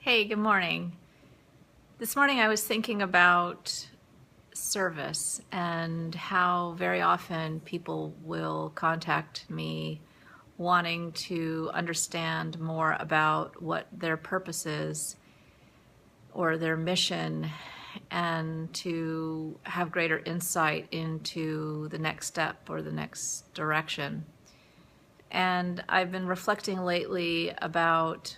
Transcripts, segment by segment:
Hey, good morning. This morning I was thinking about service and how very often people will contact me wanting to understand more about what their purpose is or their mission and to have greater insight into the next step or the next direction. And I've been reflecting lately about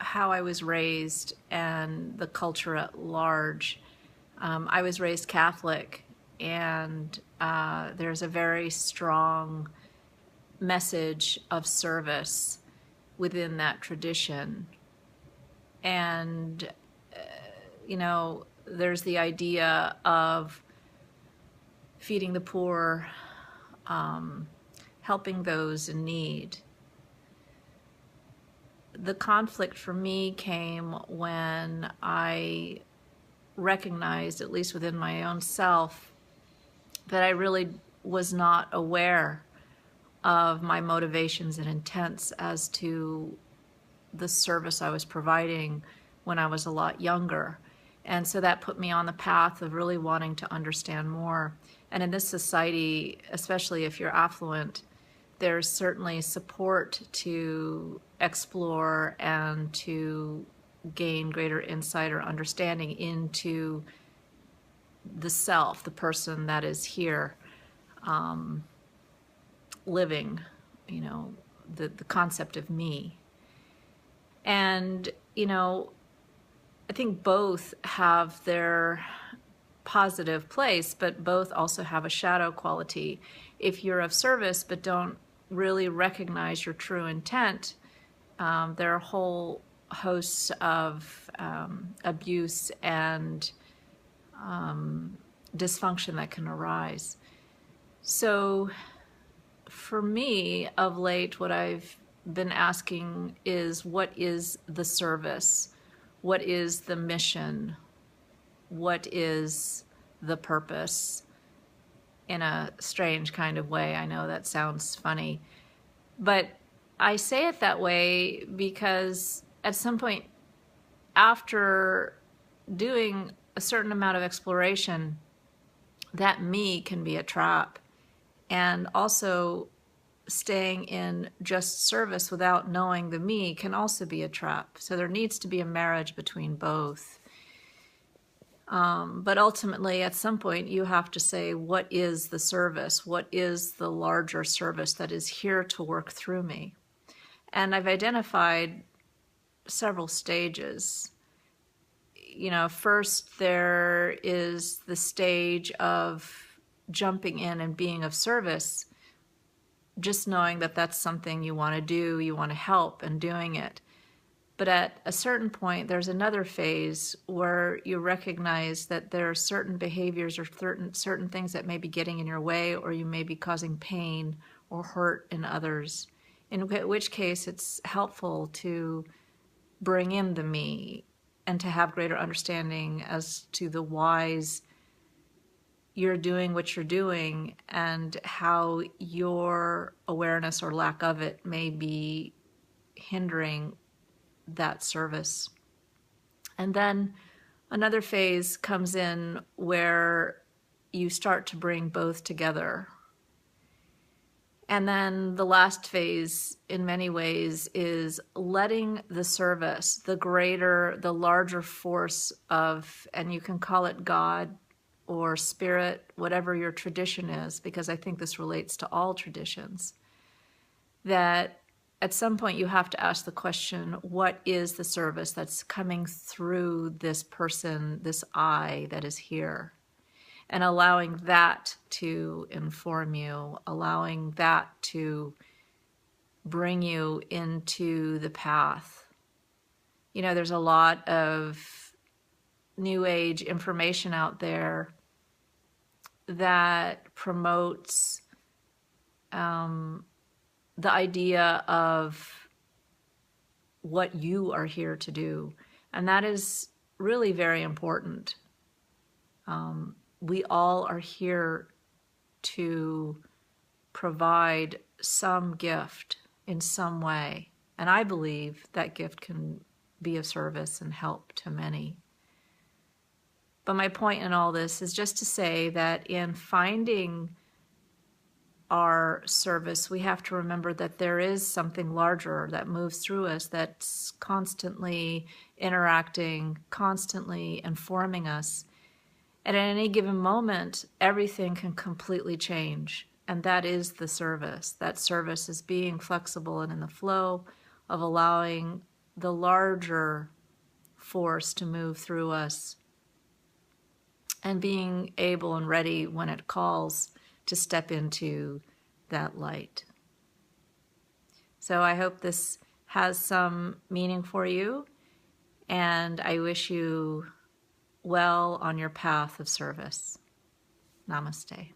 how I was raised and the culture at large. I was raised Catholic, and there's a very strong message of service within that tradition. And, there's the idea of feeding the poor, helping those in need. The conflict for me came when I recognized, at least within my own self, that I really was not aware of my motivations and intents as to the service I was providing when I was a lot younger. And so that put me on the path of really wanting to understand more. And in this society, especially if you're affluent, there's certainly support to explore and to gain greater insight or understanding into the self, the person that is here living, the concept of me. And, I think both have their positive place, but both also have a shadow quality. If you're of service but don't really recognize your true intent, there are whole hosts of abuse and dysfunction that can arise. So for me, of late, what I've been asking is, what is the service? What is the mission? What is the purpose? In a strange kind of way. I know that sounds funny, but I say it that way because at some point after doing a certain amount of exploration, that me can be a trap. And also staying in just service without knowing the me can also be a trap. So there needs to be a marriage between both. But ultimately, at some point, you have to say, what is the service? What is the larger service that is here to work through me? And I've identified several stages. First there is the stage of jumping in and being of service, just knowing that that's something you want to do, you want to help, and doing it. But at a certain point, there's another phase where you recognize that there are certain behaviors or certain things that may be getting in your way, or you may be causing pain or hurt in others, in which case it's helpful to bring in the me and to have greater understanding as to the whys you're doing what you're doing and how your awareness or lack of it may be hindering that service. And then another phase comes in where you start to bring both together. And then the last phase, in many ways, is letting the service, the larger force of, and you can call it God or spirit, whatever your tradition is, because I think this relates to all traditions, that at some point you have to ask the question, what is the service that's coming through this person, this I that is here? And allowing that to inform you, allowing that to bring you into the path. There's a lot of New Age information out there that promotes the idea of what you are here to do. And that is really very important. We all are here to provide some gift in some way. And I believe that gift can be of service and help to many. But my point in all this is just to say that in finding our service, we have to remember that there is something larger that moves through us, that's constantly interacting, constantly informing us. And at any given moment, everything can completely change. And that is the service. That service is being flexible and in the flow of allowing the larger force to move through us and being able and ready when it calls to step into that light. So I hope this has some meaning for you, and I wish you well on your path of service. Namaste.